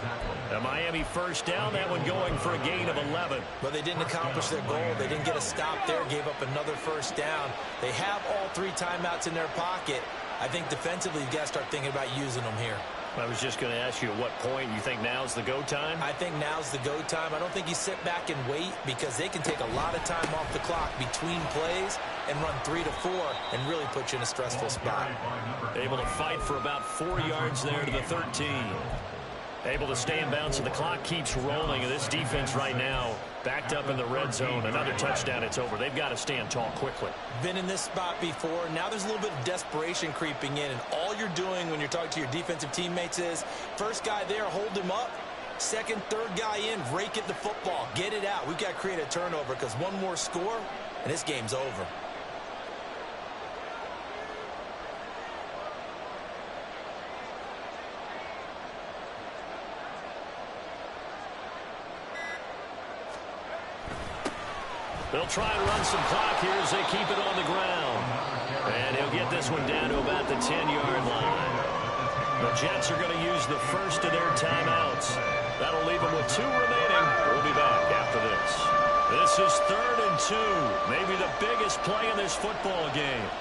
The Miami 1st down, that one going for a gain of 11. But they didn't accomplish their goal. They didn't get a stop there, gave up another 1st down. They have all 3 timeouts in their pocket. I think defensively you've got to start thinking about using them here. I was just going to ask you at what point you think now's the go time? I think now's the go time. I don't think you sit back and wait because they can take a lot of time off the clock between plays and run 3 to 4 and really put you in a stressful spot. Able to fight for about 4 yards there to the 13. Able to stay in bounds, and the clock keeps rolling. And this defense right now backed up in the red zone. Another touchdown, it's over. They've got to stand tall quickly. Been in this spot before. Now there's a little bit of desperation creeping in, and all you're doing when you're talking to your defensive teammates is, first guy there, hold him up. Second, third guy in, rake at the football. Get it out. We've got to create a turnover because one more score, and this game's over. They'll try and run some clock here as they keep it on the ground. And he'll get this one down to about the 10-yard line. The Jets are going to use the first of their timeouts. That'll leave them with 2 remaining. We'll be back after this. This is 3rd and 2. Maybe the biggest play in this football game.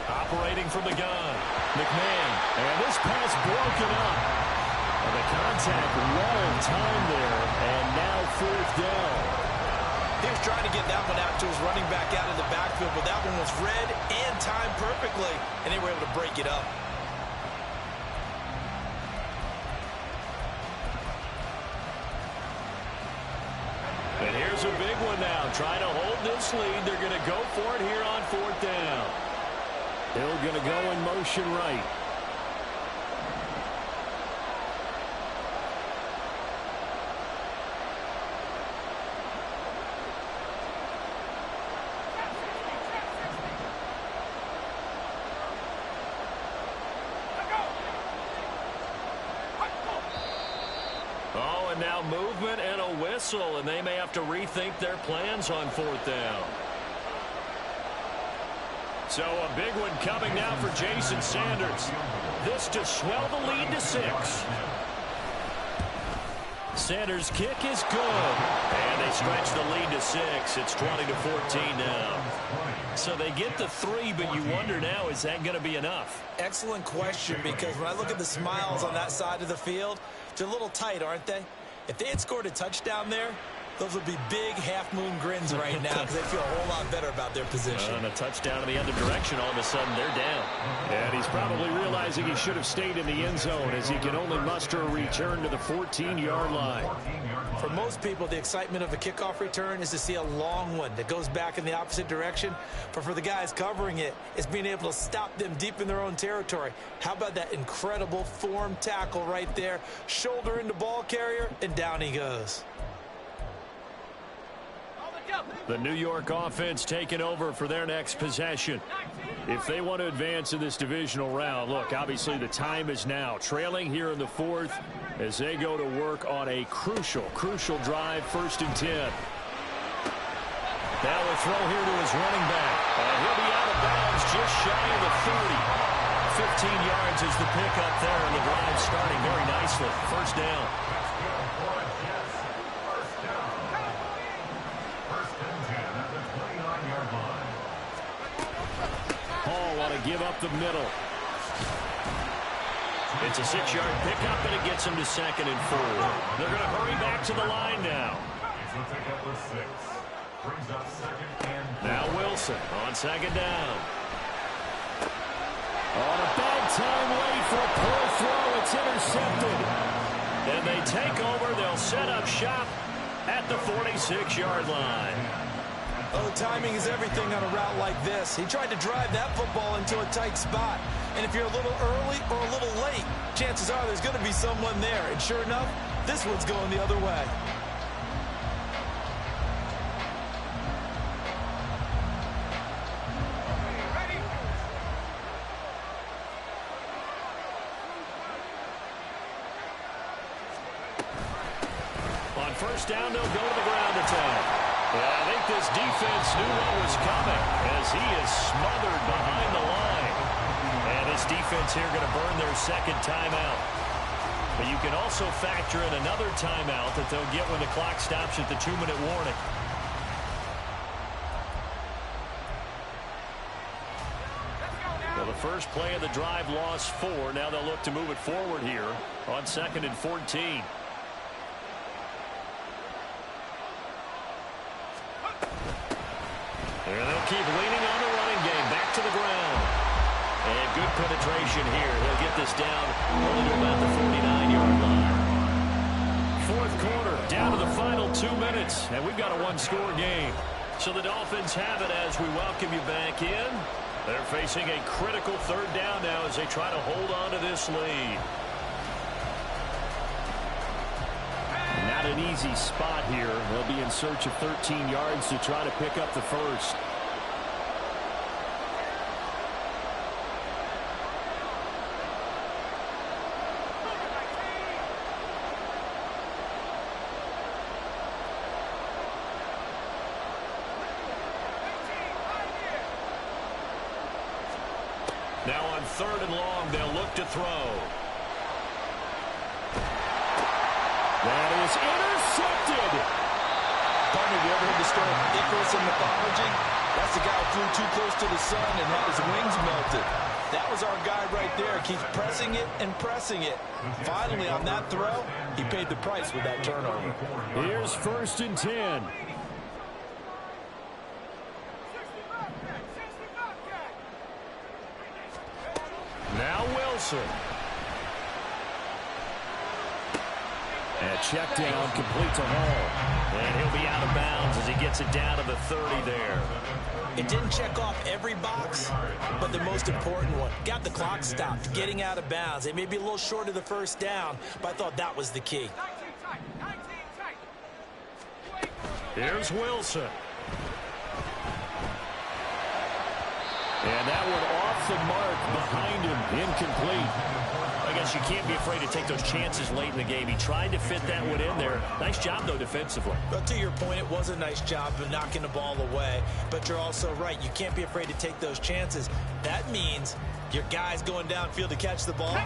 Operating from the gun. McMahon, and this pass broken up. And the contact well in time there, and now 4th down. He was trying to get that one out to his running back out of the backfield, but that one was read and timed perfectly, and they were able to break it up. And here's a big one now. try to hold this lead. They're going to go for it here on 4th down. Hill going to go in motion right. Oh, and now movement and a whistle, and they may have to rethink their plans on 4th down. So a big one coming now for Jason Sanders. This to swell the lead to 6. Sanders' kick is good. And they stretch the lead to 6. It's 20-14 now. So they get the 3, but you wonder now, is that going to be enough? Excellent question, because when I look at the smiles on that side of the field, they're a little tight, aren't they? If they had scored a touchdown there, those would be big half-moon grins right now because they feel a whole lot better about their position. And a touchdown in the other direction, all of a sudden they're down. And he's probably realizing he should have stayed in the end zone as he can only muster a return to the 14-yard line. For most people, the excitement of a kickoff return is to see a long one that goes back in the opposite direction. But for the guys covering it, it's being able to stop them deep in their own territory. How about that incredible form tackle right there? Shoulder into ball carrier, and down he goes. The New York offense taking over for their next possession. If they want to advance in this divisional round, look, obviously the time is now. Trailing here in the 4th as they go to work on a crucial drive, 1st and 10. Now a throw here to his running back. He'll be out of bounds just shy of the 30. 15 yards is the pickup there, and the drive starting very nicely. 1st down. Give up the middle. It's a 6-yard pickup, and it gets him to 2nd and 4. They're going to hurry back to the line now. Now Wilson on 2nd down. On a bad time late for a poor throw. It's intercepted. And they take over. They'll set up shop at the 46-yard line. Oh, timing is everything on a route like this. He tried to drive that football into a tight spot. And if you're a little early or a little late, chances are there's going to be someone there. And sure enough, this one's going the other way. On 1st down, they'll go to the ground attack. I think this defense knew what was coming as he is smothered behind the line. And this defense here going to burn their 2nd timeout. But you can also factor in another timeout that they'll get when the clock stops at the 2-minute warning. Well, the first play of the drive lost 4. Now they'll look to move it forward here on 2nd and 14. And they'll keep leaning on the running game. Back to the ground. And good penetration here. He'll get this down only to about the 49-yard line. 4th quarter, down to the final 2 minutes. And we've got a 1-score game. So the Dolphins have it as we welcome you back in. They're facing a critical 3rd down now as they try to hold on to this lead. Not an easy spot here. They'll be in search of 13 yards to try to pick up the 1st. Now on 3rd and long, they'll look to throw. That is intercepted. Partner, you ever heard the story of Icarus in mythology? That's the guy who flew too close to the sun and had his wings melted. That was our guy right there. Keeps pressing it and pressing it. Finally, on that throw, he paid the price with that turnover. Here's 1st and 10. Now Wilson. And check down, complete to Hall. And he'll be out of bounds as he gets it down to the 30 there. It didn't check off every box, but the most important one. Got the clock stopped, getting out of bounds. It may be a little short of the first down, but I thought that was the key. Here's Wilson. And that one off the mark behind him, incomplete. I guess you can't be afraid to take those chances late in the game. He tried to fit that one in there. Nice job, though, defensively. But to your point, it was a nice job of knocking the ball away. But you're also right. You can't be afraid to take those chances. That means your guys going downfield to catch the ball,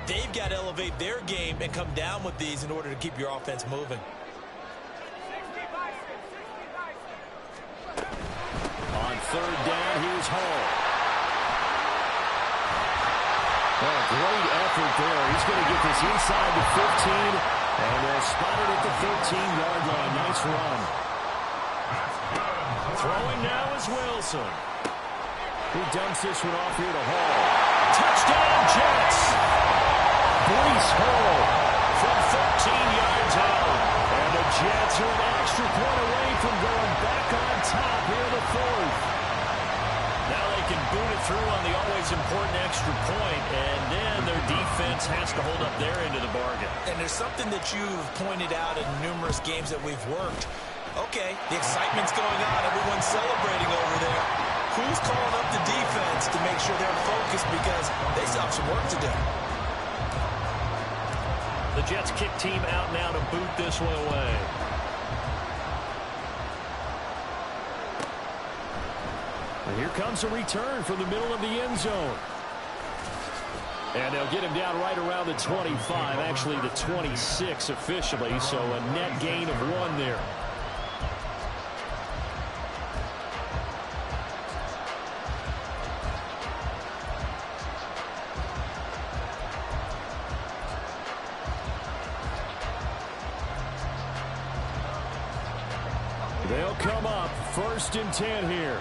they've got to elevate their game and come down with these in order to keep your offense moving. On third down, here's Hall. Oh, great effort there. He's going to get this inside the 15, and they'll spot it at the 13-yard line. Nice run. Throwing now is Wilson. He dumps this one off here to Hall. Touchdown, Jets. Brees Hall From 13 yards out. And the Jets are an extra point away from going back on top here in the fourth. Now they can boot it through on the always important extra point, and then their defense has to hold up their end of the bargain. And there's something that you've pointed out in numerous games that we've worked. Okay, the excitement's going on. Everyone's celebrating over there. Who's calling up the defense to make sure they're focused because they still have some work to do? The Jets kick team out now to boot this one away. And here comes a return from the middle of the end zone. And they'll get him down right around the 25, actually the 26 officially, so a net gain of 1 there. They'll come up 1st and 10 here.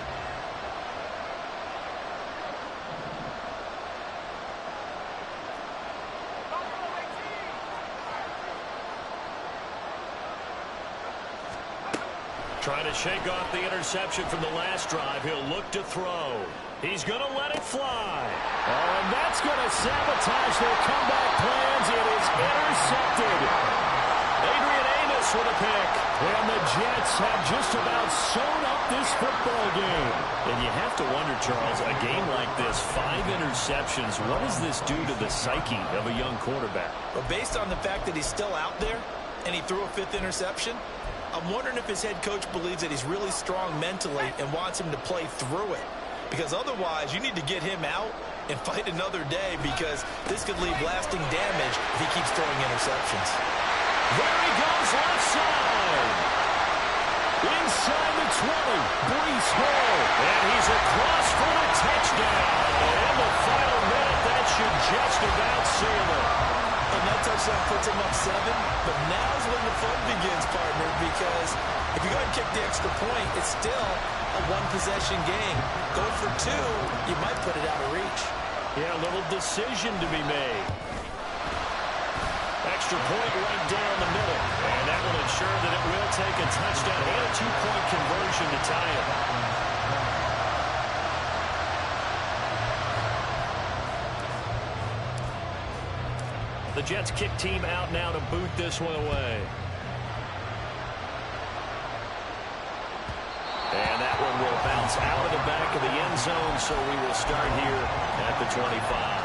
Trying to shake off the interception from the last drive. He'll look to throw. He's going to let it fly. Oh, and that's going to sabotage their comeback plans. It is intercepted. Adrian Amos with a pick. And the Jets have just about sewn up this football game. And you have to wonder, Charles, a game like this, 5 interceptions, what does this do to the psyche of a young quarterback? But based on the fact that he's still out there and he threw a 5th interception, I'm wondering if his head coach believes that he's really strong mentally and wants him to play through it. Because otherwise, you need to get him out and fight another day because this could leave lasting damage if he keeps throwing interceptions. There he goes left side. Inside the 20, Brees Hall. And he's across for the touchdown. In the final minute, that should just about seal it. And that touchdown puts him up 7, but now's when the fun begins, partner, because if you go ahead and kick the extra point, it's still a 1-possession game. Go for 2, you might put it out of reach. Yeah, a little decision to be made. Extra point right down the middle, and that will ensure that it will take a touchdown and a 2-point conversion to tie it. The Jets kick team out now to boot this one away. And that one will bounce out of the back of the end zone, so we will start here at the 25.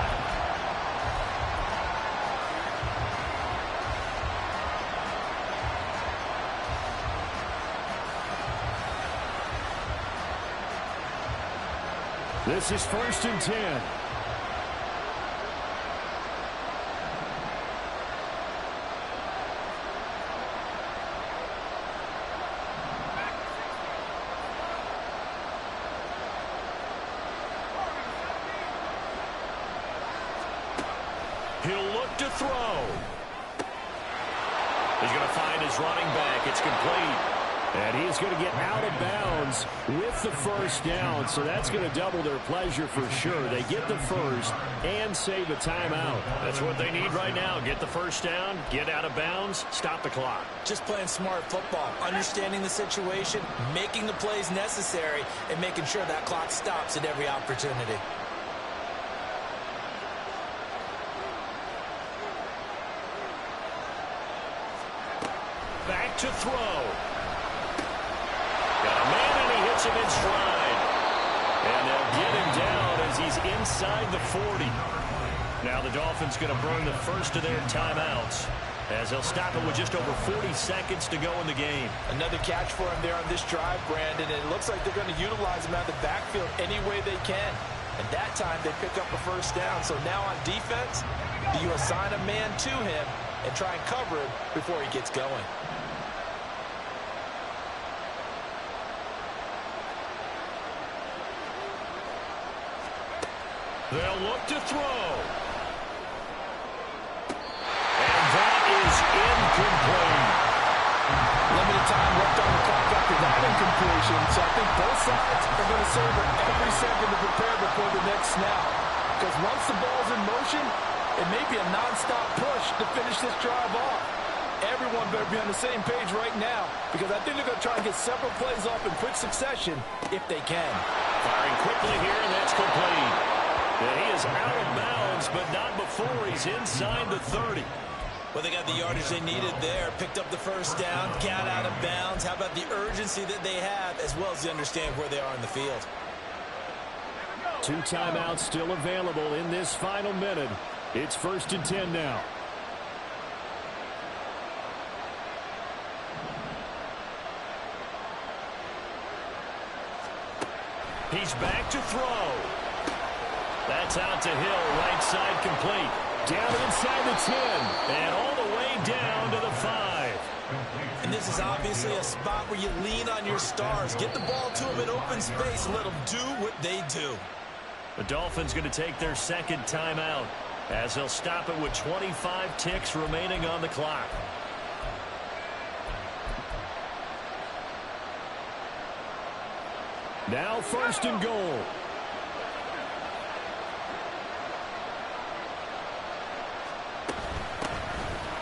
This is 1st and 10. He'll look to throw. He's going to find his running back. It's complete. And he's going to get out of bounds with the first down, so that's going to double their pleasure for sure. They get the first and save a timeout. That's what they need right now. Get the first down, get out of bounds, stop the clock. Just playing smart football, understanding the situation, making the plays necessary, and making sure that clock stops at every opportunity. Back to throw. Got a man, and he hits him in stride. And they'll get him down as he's inside the 40. Now the Dolphins going to burn the first of their timeouts as they'll stop it with just over 40 seconds to go in the game. Another catch for him there on this drive, Brandon. And it looks like they're going to utilize him out of the backfield any way they can. And that time they pick up a first down. So now on defense, do you assign a man to him and try and cover him before he gets going? They'll look to throw. And that is incomplete. Limited time left on the clock after that incompletion. So I think both sides are going to savor every second to prepare before the next snap. Because once the ball's in motion, it may be a nonstop push to finish this drive off. Everyone better be on the same page right now, because I think they're going to try and get several plays off in quick succession if they can. Firing quickly here, and that's complete. And he is out of bounds, but not before he's inside the 30. Well, they got the yardage they needed there, picked up the first down, got out of bounds. How about the urgency that they have, as well as the understand where they are in the field? 2 timeouts still available in this final minute. It's 1st and 10 now. He's back to throw. That's out to Hill, right side complete. Down inside the 10. And all the way down to the 5. And this is obviously a spot where you lean on your stars. Get the ball to them in open space and let them do what they do. The Dolphins going to take their second timeout as they'll stop it with 25 ticks remaining on the clock. Now 1st and goal.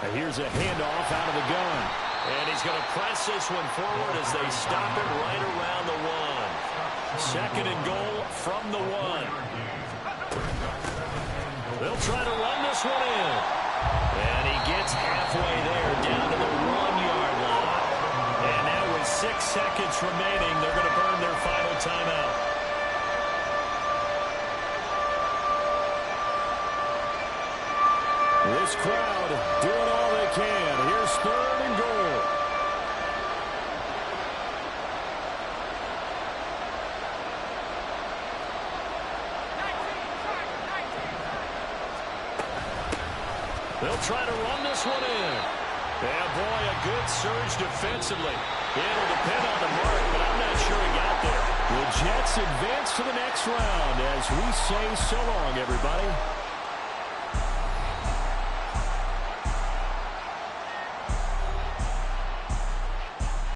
And here's a handoff out of the gun. And he's going to press this one forward as they stop it right around the 1. 2nd and goal from the 1. They'll try to run this one in. And he gets halfway there, down to the 1-yard line. And now with 6 seconds remaining, they're going to burn their final timeout. This crowd doing all they can. Here's 3rd and goal. They'll try to run this one in. Yeah, boy, a good surge defensively. It'll depend on the mark, but I'm not sure he got there. The Jets advance to the next round as we say so long, everybody.